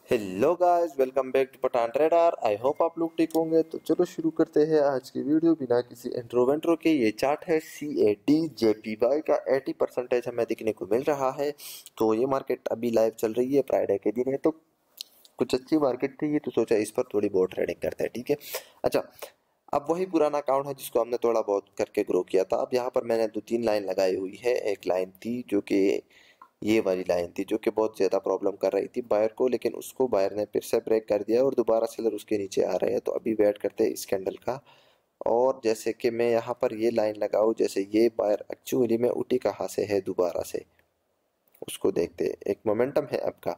Hello guys, welcome back to Pathan trader. I hope आप लोग ठीक होंगे। तो चलो शुरू करते हैं आज की वीडियो बिना किसी इंट्रो के। ये चार्ट है CAD JPY का 80% हमें दिखने को मिल रहा है। तो ये मार्केट अभी लाइव चल रही है, फ्राइडे के दिन है, तो कुछ अच्छी मार्केट थी ये, तो सोचा इस पर थोड़ी बहुत ट्रेडिंग करते हैं। ठीक है, अच्छा। अब वही पुराना अकाउंट है जिसको हमने थोड़ा बहुत करके ग्रो किया था। अब यहाँ पर मैंने 2-3 लाइन लगाई हुई है। एक लाइन थी जो कि ये वाली लाइन थी, जो कि बहुत ज़्यादा प्रॉब्लम कर रही थी बायर को, लेकिन उसको बायर ने फिर से ब्रेक कर दिया और दोबारा सेलर उसके नीचे आ रहे हैं। तो अभी वेट करते हैं इस कैंडल का। और जैसे कि मैं यहाँ पर ये लाइन लगाऊं, जैसे ये बायर एक्चुअली में उठी कहाँ से है दोबारा से, उसको देखते हैं। एक मोमेंटम है आपका,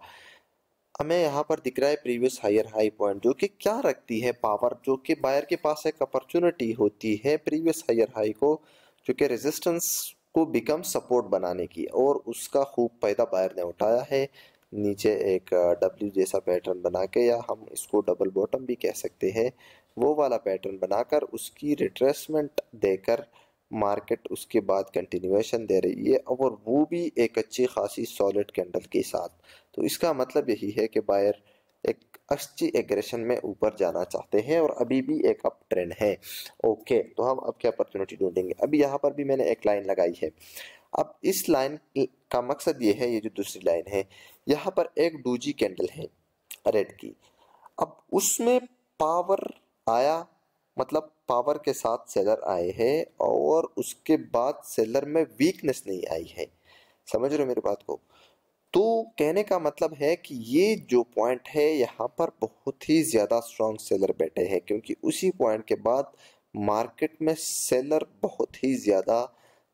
हमें यहाँ पर दिख रहा है प्रीवियस हायर हाई पॉइंट, जो कि क्या रखती है पावर, जो कि बायर के पास एक अपॉर्चुनिटी होती है प्रीवियस हायर हाई को, जो कि रेजिस्टेंस को बिकम सपोर्ट बनाने की, और उसका खूब फायदा बायर ने उठाया है। नीचे एक डब्ल्यू जैसा पैटर्न बना के, या हम इसको डबल बॉटम भी कह सकते हैं, वो वाला पैटर्न बनाकर उसकी रिट्रेसमेंट देकर मार्केट उसके बाद कंटिन्यूएशन दे रही है, और वो भी एक अच्छी खासी सॉलिड कैंडल के साथ। तो इसका मतलब यही है कि बायर एक अच्छी एग्रेशन में ऊपर जाना चाहते हैं, और अभी भी एक अप ट्रेंड है। ओके, तो हम अब क्या अपॉर्चुनिटी ढूंढेंगे। अभी यहाँ पर भी मैंने एक लाइन लगाई है। अब इस लाइन का मकसद ये है, ये जो दूसरी लाइन है, यहाँ पर एक डूजी कैंडल है रेड की। अब उसमें पावर आया, मतलब पावर के साथ सेलर आए हैं, और उसके बाद सेलर में वीकनेस नहीं आई है। समझ रहे हो मेरी बात को। तो कहने का मतलब है कि ये जो पॉइंट है, यहाँ पर बहुत ही ज़्यादा स्ट्रॉन्ग सेलर बैठे हैं, क्योंकि उसी पॉइंट के बाद मार्केट में सेलर बहुत ही ज़्यादा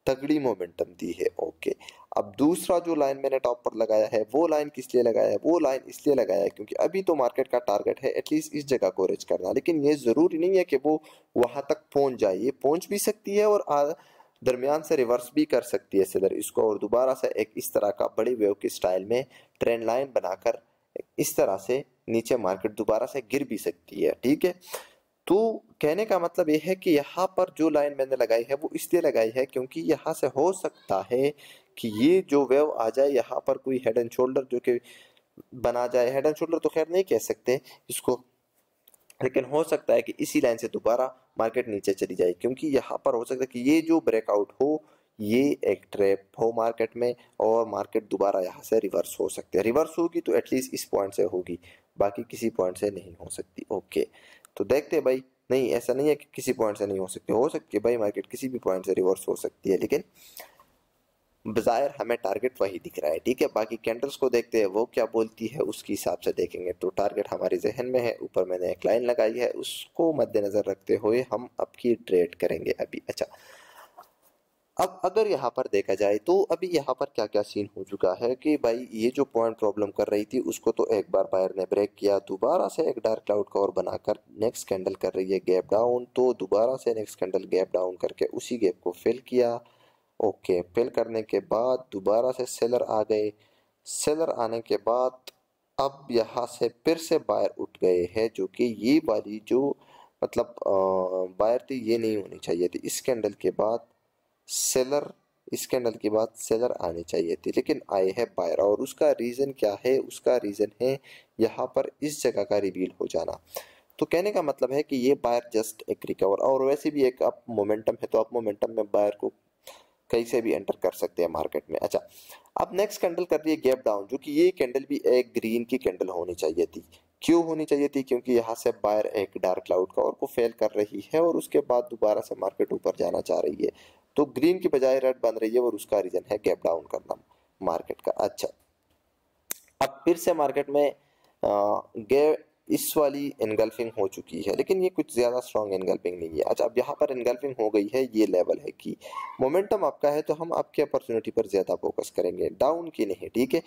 तगड़ी मोमेंटम दी है। ओके, अब दूसरा जो लाइन मैंने टॉप पर लगाया है, वो लाइन किस लिए लगाया है, वो लाइन इसलिए लगाया है क्योंकि अभी तो मार्केट का टारगेट है एटलीस्ट इस जगह को रीच करना, लेकिन ये ज़रूरी नहीं है कि वो वहां तक पहुंच जाए। ये पहुंच भी सकती है और दरमियान से रिवर्स भी कर सकती है सेलर इसको, और दोबारा से एक इस तरह का बड़ी वेव की स्टाइल में ट्रेंड लाइन बनाकर इस तरह से नीचे मार्केट दोबारा से गिर भी सकती है। ठीक है, तो कहने का मतलब ये है कि यहाँ पर जो लाइन मैंने लगाई है वो इसलिए लगाई है क्योंकि यहाँ से हो सकता है कि ये जो वेव आ जाए, यहाँ पर कोई हेड एंड शोल्डर जो कि बना जाए। हेड एंड शोल्डर तो खैर नहीं कह सकते इसको, लेकिन हो सकता है कि इसी लाइन से दोबारा मार्केट नीचे चली जाए, क्योंकि यहाँ पर हो सकता है कि ये जो ब्रेकआउट हो, ये एक ट्रैप हो मार्केट में, और मार्केट दोबारा यहाँ से रिवर्स हो सकती है। रिवर्स होगी तो एटलीस्ट इस पॉइंट से होगी, बाकी किसी पॉइंट से नहीं हो सकती। ओके, तो देखते हैं भाई। नहीं, ऐसा नहीं है कि किसी पॉइंट से नहीं हो सकती है भाई, मार्केट किसी भी पॉइंट से रिवर्स हो सकती है, लेकिन बाजार हमें टारगेट वही दिख रहा है। ठीक है, बाकी कैंडल्स को देखते हैं वो क्या बोलती है, उसके हिसाब से देखेंगे। तो टारगेट हमारे जहन में है, ऊपर मैंने एक लाइन लगाई है, उसको मद्देनजर रखते हुए हम अब की ट्रेड करेंगे अभी। अच्छा, अब अगर यहाँ पर देखा जाए तो अभी यहाँ पर क्या क्या सीन हो चुका है कि भाई ये जो पॉइंट प्रॉब्लम कर रही थी उसको तो एक बार बायर ने ब्रेक किया, दोबारा से एक डार्क क्लाउड कवर बनाकर नेक्स्ट कैंडल कर रही है गैप डाउन, तो दोबारा से नेक्स्ट कैंडल गैप डाउन करके उसी गैप को फिल किया। ओके, फिल करने के बाद दोबारा से सेलर आ गए। सेलर आने के बाद अब यहाँ से फिर से बायर उठ गए हैं, जो कि ये वाली जो मतलब बायर थी ये नहीं होनी चाहिए थी। इस कैंडल के बाद सेलर, इस कैंडल के बाद सेलर आने चाहिए थे, लेकिन आए हैं बायर। और उसका रीज़न क्या है, उसका रीज़न है यहाँ पर इस जगह का रिवील हो जाना। तो कहने का मतलब है कि ये बायर जस्ट एक रिकवर, और वैसे भी एक अप मोमेंटम है, तो अप मोमेंटम में बायर को कहीं से भी एंटर कर सकते हैं मार्केट में। अच्छा, अब नेक्स्ट कैंडल कर रही है गैप डाउन, जो कि ये कैंडल भी एक ग्रीन की कैंडल होनी चाहिए थी। क्यों होनी चाहिए थी, क्योंकि यहाँ से बायर एक डार्क क्लाउड का और को फेल कर रही है, और उसके बाद दोबारा से मार्केट ऊपर जाना चाह रही है, तो ग्रीन की बजाय रेड बन रही है, और उसका रीजन है गैप डाउन करना मार्केट का। अच्छा, अब फिर से मार्केट में गे इस वाली एनगल्फिंग हो चुकी है, लेकिन ये कुछ ज़्यादा स्ट्रॉन्ग एनगल्फिंग नहीं है। अच्छा, अब यहाँ पर एनगल्फिंग हो गई है, ये लेवल है कि मोमेंटम आपका है, तो हम आपकी अपॉर्चुनिटी पर ज़्यादा फोकस करेंगे, डाउन की नहीं। ठीक है,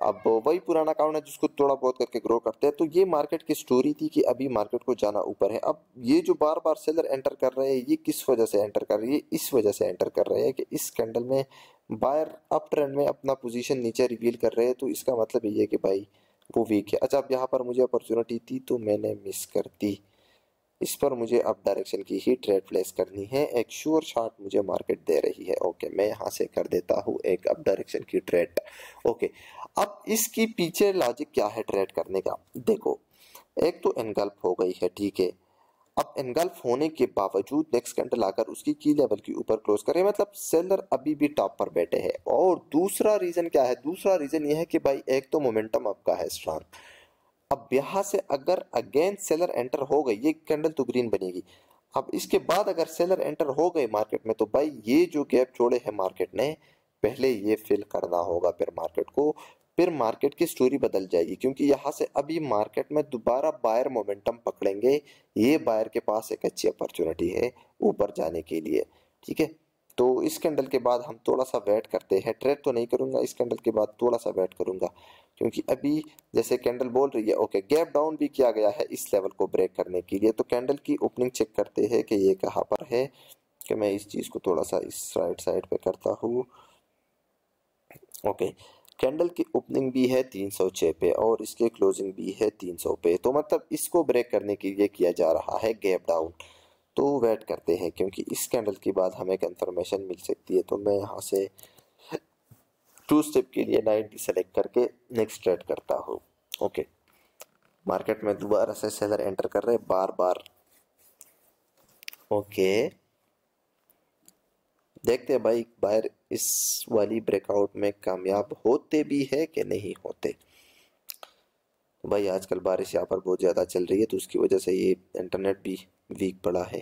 अब वही पुराना अकाउंट है जिसको थोड़ा बहुत करके ग्रो करते हैं। तो ये मार्केट की स्टोरी थी कि अभी मार्केट को जाना ऊपर है। अब ये जो बार बार सेलर एंटर कर रहे हैं, ये किस वजह से एंटर कर रही है, इस वजह से एंटर कर रहे हैं कि इस कैंडल में बायर अप ट्रेंड में अपना पोजीशन नीचे रिवील कर रहे हैं, तो इसका मतलब ये है कि भाई वो वीक है। अच्छा, अब यहाँ पर मुझे अपॉर्चुनिटी थी तो मैंने मिस कर दी, इस पर मुझे अप डायरेक्शन की ही ट्रेड प्लेस करनी है। एक श्योर शॉट मुझे मार्केट दे रही है। ओके, मैं यहाँ से कर देता हूँ एक अप डायरेक्शन की ट्रेड। ओके, अब इसकी पीछे लॉजिक क्या है ट्रेड करने का? देखो, एक तो एनगल्फ हो गई है, ठीक है। अब एनगल्फ होने के बावजूद नेक्स्ट कैंडल आकर उसकी की लेवल के ऊपर क्लोज करे, मतलब सेलर अभी भी टॉप पर बैठे हैं। और दूसरा रीजन क्या है? दूसरा रीजन यह है कि भाई एक तो मोमेंटम आपका है स्ट्रांग। अब यहां से अगर अगेन सेलर एंटर हो गई, ये कैंडल तो ग्रीन बनेगी। अब इसके बाद अगर सेलर एंटर हो गए मार्केट में, तो भाई ये जो गैप छोड़े हैं मार्केट ने, पहले ये फिल करना होगा फिर मार्केट को। फिर मार्केट की स्टोरी बदल जाएगी, क्योंकि यहां से अभी मार्केट में दोबारा बायर मोमेंटम पकड़ेंगे। ये बायर के पास एक अच्छी अपॉर्चुनिटी है ऊपर जाने के लिए, ठीक है। तो इस कैंडल के बाद हम थोड़ा सा वेट करते हैं। ट्रेड तो नहीं करूंगा, इस कैंडल के बाद थोड़ा सा वेट करूंगा, क्योंकि अभी जैसे कैंडल बोल रही है। ओके, गैप डाउन भी किया गया है इस लेवल को ब्रेक करने के लिए। तो कैंडल की ओपनिंग चेक करते हैं कि ये कहाँ पर है। कि मैं इस चीज को थोड़ा सा इस राइट साइड पे करता हूँ। ओके, कैंडल की ओपनिंग भी है 306 पे और इसके क्लोजिंग भी है 300 पे। तो मतलब इसको ब्रेक करने के लिए किया जा रहा है गैप डाउन। तो वेट करते हैं, क्योंकि इस कैंडल के बाद हमें कंफर्मेशन मिल सकती है। तो मैं यहाँ से 2 स्टेप के लिए 90 सेलेक्ट करके नेक्स्ट ट्रेड करता हूँ। ओके, मार्केट में दोबारा से सेलर एंटर कर रहे बार बार। ओके, देखते हैं भाई बायर इस वाली ब्रेकआउट में कामयाब होते भी है कि नहीं होते। भाई आजकल बारिश यहाँ पर बहुत ज़्यादा चल रही है, तो उसकी वजह से ये इंटरनेट भी वीक पड़ा है।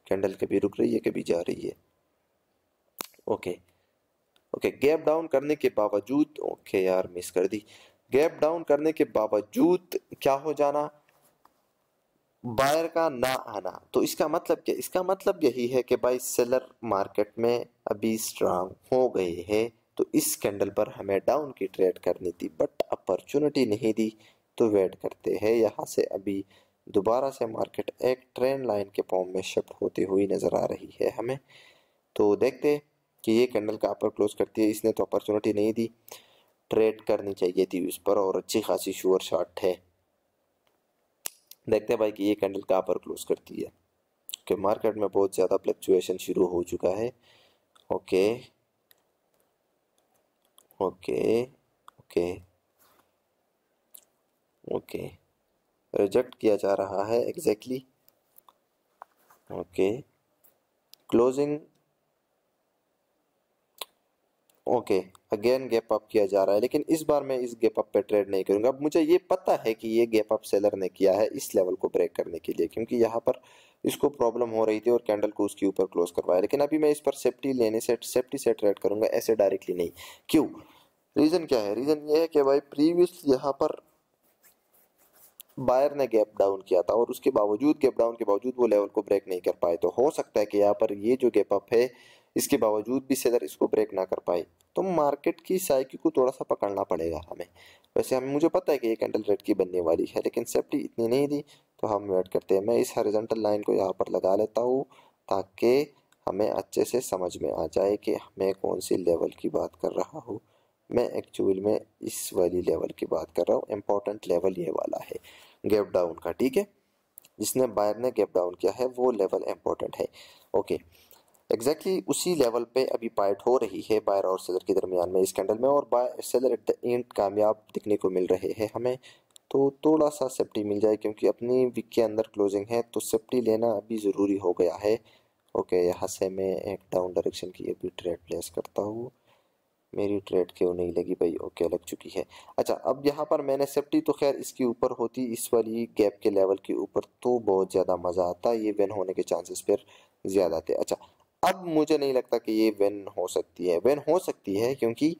कैंडल कभी रुक रही है कभी जा रही है। ओके ओके, गैप डाउन करने के बावजूद, ओके यार मिस कर दी। गैप डाउन करने के बावजूद क्या हो जाना? बायर का ना आना। तो इसका मतलब क्या? इसका मतलब यही है कि भाई सेलर मार्केट में अभी स्ट्रांग हो गए हैं। तो इस कैंडल पर हमें डाउन की ट्रेड करनी थी, बट अपॉर्चुनिटी नहीं दी। तो वेट करते हैं, यहाँ से अभी दोबारा से मार्केट एक ट्रेंड लाइन के फॉर्म में शिफ्ट होती हुई नजर आ रही है हमें। तो देखते हैं कि ये कैंडल का अपर क्लोज करती है। इसने तो अपॉर्चुनिटी नहीं दी, ट्रेड करनी चाहिए थी उस पर, और अच्छी खासी श्योर शॉट है। देखते हैं भाई कि ये कैंडल कहाँ पर क्लोज करती है, कि मार्केट में बहुत ज़्यादा फ्लक्चुएशन शुरू हो चुका है। Okay okay okay okay, reject किया जा रहा है exactly. Okay, closing. Okay, again gap up किया जा रहा है, लेकिन इस बार मैं इस गैप अप पे ट्रेड नहीं करूंगा। अब मुझे ये पता है कि ये गैप अप सेलर ने किया है इस लेवल को ब्रेक करने के लिए, क्योंकि यहाँ पर इसको प्रॉब्लम हो रही थी और कैंडल को उसके ऊपर क्लोज करवाया। लेकिन अभी मैं इस पर सेफ्टी से ट्रेड करूंगा, ऐसे डायरेक्टली नहीं। क्यों? रीजन क्या है? रीजन ये है कि भाई प्रीवियस यहाँ पर बायर ने गैप डाउन किया था, और उसके बावजूद गैप डाउन के बावजूद वो लेवल को ब्रेक नहीं कर पाए। तो हो सकता है कि यहाँ पर ये जो गैप अप है, इसके बावजूद भी सेलर इसको ब्रेक ना कर पाए। तो मार्केट की साइकिल को थोड़ा सा पकड़ना पड़ेगा हमें। वैसे हमें मुझे पता है कि ये कैंडल रेड की बनने वाली है, लेकिन सेफ्टी इतनी नहीं दी। तो हम वेट करते हैं। मैं इस हॉरिजॉन्टल लाइन को यहाँ पर लगा लेता हूँ, ताकि हमें अच्छे से समझ में आ जाए कि मैं कौन सी लेवल की बात कर रहा हूँ। मैं एक्चुअल में इस वाली लेवल की बात कर रहा हूँ। इम्पोर्टेंट लेवल ये वाला है गैप डाउन का, ठीक है। जिसने बायर ने गैप डाउन किया है वो लेवल इम्पोर्टेंट है। ओके, एग्जैक्टली उसी लेवल पे अभी फाइट हो रही है बायर और सेलर के दरमियान में इस कैंडल में, और buyer seller at the end कामयाब दिखने को मिल रहे हैं हमें। तो थोड़ा सा सेफ्टी मिल जाए, क्योंकि अपनी वीक के अंदर क्लोजिंग है, तो सेफ्टी लेना अभी ज़रूरी हो गया है। ओके, यहाँ से मैं एक डाउन डायरेक्शन की अभी ट्रेड प्लेस करता हूँ। मेरी ट्रेड क्यों नहीं लगी भाई? ओके, लग चुकी है। अच्छा, अब यहाँ पर मैंने सेफ्टी तो खैर इसके ऊपर होती, इस वाली गैप के लेवल के ऊपर, तो बहुत ज़्यादा मज़ा आता, ये विन होने के चांसेस फिर ज़्यादा थे। अच्छा, अब मुझे नहीं लगता कि ये विन हो सकती है। विन हो सकती है, क्योंकि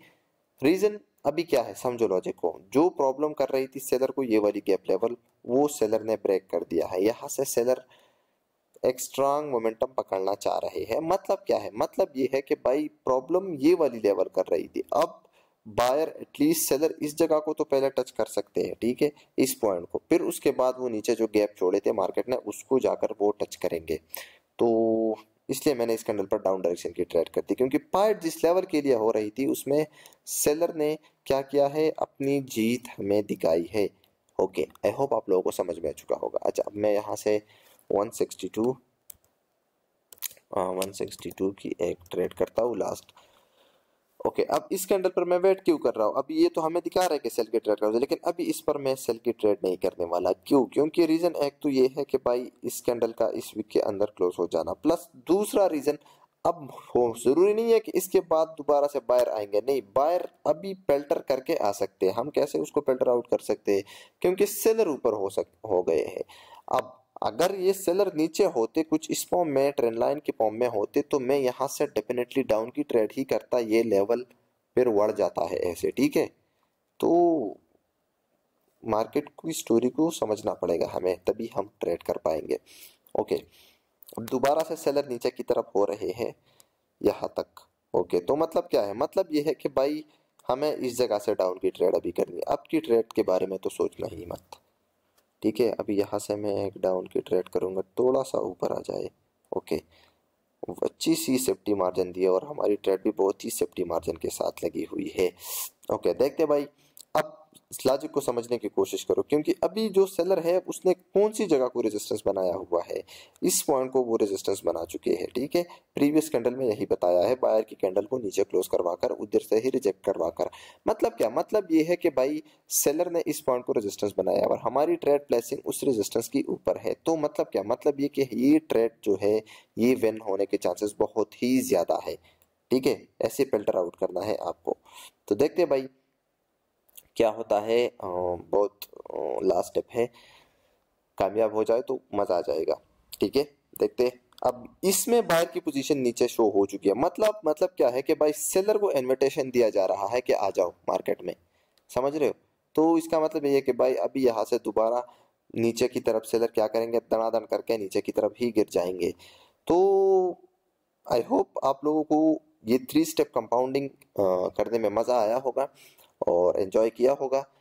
रीज़न अभी क्या है, समझो लॉजिक को। जो प्रॉब्लम कर रही थी सेलर को ये वाली गैप लेवल, वो सेलर ने ब्रेक कर दिया है। यहाँ से सेलर एक स्ट्रांग मोमेंटम पकड़ना चाह रहे हैं। मतलब क्या है? मतलब ये है कि भाई प्रॉब्लम ये वाली लेवल कर रही थी। अब बायर एटलीस्ट सेलर इस जगह को तो पहले टच कर सकते हैं, ठीक है, इस पॉइंट को। फिर उसके बाद वो नीचे जो गैप छोड़े थे मार्केट ने, उसको जाकर वो टच करेंगे। तो इसलिए मैंने इस कैंडल पर डाउन डायरेक्शन की ट्रेड कर दी, क्योंकि फाइट जिस लेवल के लिए हो रही थी उसमें सेलर ने क्या किया है, अपनी जीत हमें दिखाई है। ओके, आई होप आप लोगों को समझ में आ चुका होगा। अच्छा, अब मैं यहाँ से 162 की एक ट्रेड करता हूँ लास्ट। ओके, अब इस कैंडल पर मैं वेट क्यों कर रहा हूँ? अभी ये तो हमें दिखा रहा है कि सेल की ट्रेड कर रहा हूँ, लेकिन अभी इस पर मैं सेल की ट्रेड नहीं करने वाला। क्यों? क्योंकि रीजन एक तो ये है कि भाई इस कैंडल का इस वीक के अंदर क्लोज हो जाना, प्लस दूसरा रीजन अब हो जरूरी नहीं है कि इसके बाद दोबारा से बायर आएंगे, नहीं, बायर अभी पेल्टर करके आ सकते हैं। हम कैसे उसको पेल्टर आउट कर सकते हैं? क्योंकि सेलर ऊपर हो गए हैं। अब अगर ये सेलर नीचे होते, कुछ इस फॉर्म में ट्रेंड लाइन के फॉर्म में होते, तो मैं यहाँ से डेफिनेटली डाउन की ट्रेड ही करता, ये लेवल फिर बढ़ जाता है ऐसे, ठीक है। तो मार्केट की स्टोरी को समझना पड़ेगा हमें, तभी हम ट्रेड कर पाएंगे। ओके, अब दोबारा से सेलर नीचे की तरफ हो रहे हैं यहाँ तक। ओके, तो मतलब क्या है? मतलब ये है कि भाई हमें इस जगह से डाउन की ट्रेड अभी करनी है। अब की ट्रेड के बारे में तो सोचना ही मत, ठीक है। अभी यहाँ से मैं एक डाउन की ट्रेड करूंगा, थोड़ा सा ऊपर आ जाए। ओके, अच्छी सी सेफ्टी मार्जिन दी है और हमारी ट्रेड भी बहुत ही सेफ्टी मार्जिन के साथ लगी हुई है। ओके, देखते भाई, अब इस लॉजिक को समझने की कोशिश करो, क्योंकि अभी जो सेलर है उसने कौन सी जगह को रेजिस्टेंस बनाया हुआ है, इस पॉइंट को वो रेजिस्टेंस बना चुके हैं, ठीक है। प्रीवियस कैंडल में यही बताया है, बायर की कैंडल को नीचे क्लोज करवाकर उधर से ही रिजेक्ट करवाकर। मतलब क्या? मतलब ये है कि भाई सेलर ने इस पॉइंट को रेजिस्टेंस बनाया और हमारी ट्रेड प्लेसिंग उस रेजिस्टेंस की ऊपर है। तो मतलब क्या? मतलब ये कि ये ट्रेड जो है ये विन होने के चांसेस बहुत ही ज्यादा है, ठीक है। ऐसे फिल्टर आउट करना है आपको। तो देखते हैं भाई क्या होता है। बहुत लास्ट स्टेप है, कामयाब हो जाए तो मजा आ जाएगा, ठीक है। देखते, अब इसमें बायर की पोजीशन नीचे शो हो चुकी है। मतलब क्या है कि भाई सेलर को इनविटेशन दिया जा रहा है कि आ जाओ मार्केट में, समझ रहे हो। तो इसका मतलब ये है कि भाई अभी यहाँ से दोबारा नीचे की तरफ सेलर क्या करेंगे, दनादन करके नीचे की तरफ ही गिर जाएंगे। तो आई होप आप लोगों को ये 3 स्टेप कंपाउंडिंग करने में मजा आया होगा और एंजॉय किया होगा।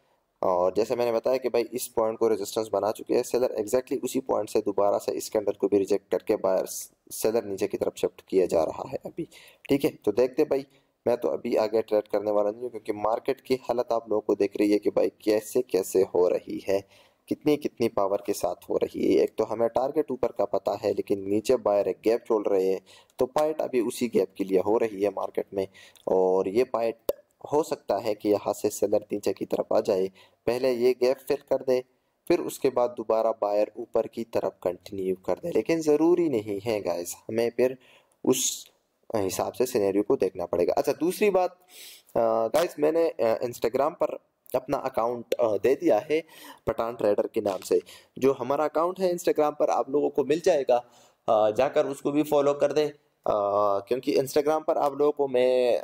और जैसे मैंने बताया कि भाई इस पॉइंट को रेजिस्टेंस बना चुके हैं सेलर, एग्जैक्टली उसी पॉइंट से दोबारा से इस कैंडल को भी रिजेक्ट करके बायर सेलर नीचे की तरफ शिफ्ट किया जा रहा है अभी, ठीक है। तो देखते भाई, मैं तो अभी आगे ट्रेड करने वाला नहीं हूँ, क्योंकि मार्केट की हालत आप लोगों को दिख रही है कि भाई कैसे कैसे हो रही है, कितनी कितनी पावर के साथ हो रही है। एक तो हमें टारगेट ऊपर का पता है, लेकिन नीचे बायर एक गैप छोड़ रहे हैं, तो फाइट अभी उसी गैप के लिए हो रही है मार्केट में। और ये फाइट हो सकता है कि यहाँ से सेलर नीचे की तरफ आ जाए, पहले ये गैप फिल कर दे, फिर उसके बाद दोबारा बायर ऊपर की तरफ कंटिन्यू कर दे। लेकिन ज़रूरी नहीं है गाइस, हमें फिर उस हिसाब से सिनेरियो को देखना पड़ेगा। अच्छा, दूसरी बात गाइस, मैंने इंस्टाग्राम पर अपना अकाउंट दे दिया है पठान ट्रेडर के नाम से। जो हमारा अकाउंट है इंस्टाग्राम पर आप लोगों को मिल जाएगा, जाकर उसको भी फॉलो कर दें, क्योंकि इंस्टाग्राम पर आप लोगों को मैं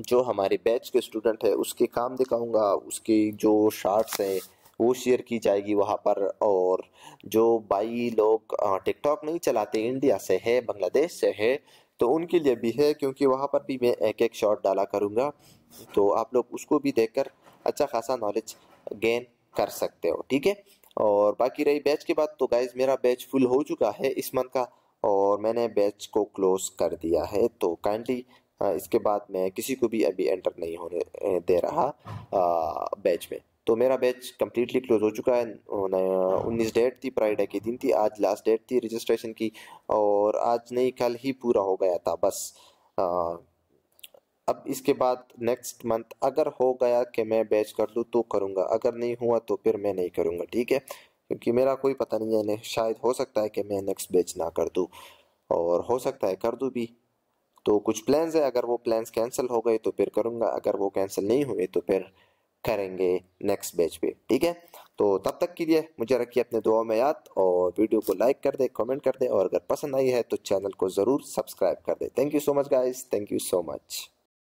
जो हमारे बैच के स्टूडेंट है उसके काम दिखाऊंगा, उसकी जो शार्ट्स हैं वो शेयर की जाएगी वहाँ पर। और जो भाई लोग टिकटॉक नहीं चलाते, इंडिया से है, बांग्लादेश से है, तो उनके लिए भी है, क्योंकि वहाँ पर भी मैं एक एक शॉट डाला करूँगा, तो आप लोग उसको भी देखकर अच्छा खासा नॉलेज गेन कर सकते हो, ठीक है। और बाकी रही बैच की बात, तो गाइज मेरा बैच फुल हो चुका है इस मंथ का, और मैंने बैच को क्लोज कर दिया है। तो काइंडली इसके बाद मैं किसी को भी अभी एंटर नहीं होने दे रहा बैच में। तो मेरा बैच कम्प्लीटली क्लोज हो चुका है। 19 डेट थी, फ्राइडे के दिन थी, आज लास्ट डेट थी रजिस्ट्रेशन की, और आज नहीं कल ही पूरा हो गया था बस। अब इसके बाद नेक्स्ट मंथ अगर हो गया कि मैं बैच कर लूँ तो करूँगा, अगर नहीं हुआ तो फिर मैं नहीं करूँगा, ठीक है। क्योंकि मेरा कोई पता नहीं है, शायद हो सकता है कि मैं नेक्स्ट बैच ना कर दूँ, और हो सकता है कर दूँ भी। तो कुछ प्लान्स है, अगर वो प्लान्स कैंसिल हो गए तो फिर करूँगा, अगर वो कैंसिल नहीं हुए तो फिर करेंगे नेक्स्ट बैच पे, ठीक है। तो तब तक के लिए मुझे रखिए अपने दुआ में याद, और वीडियो को लाइक कर दे, कमेंट कर दे, और अगर पसंद आई है तो चैनल को ज़रूर सब्सक्राइब कर दे। Thank you so much guys, thank you so much.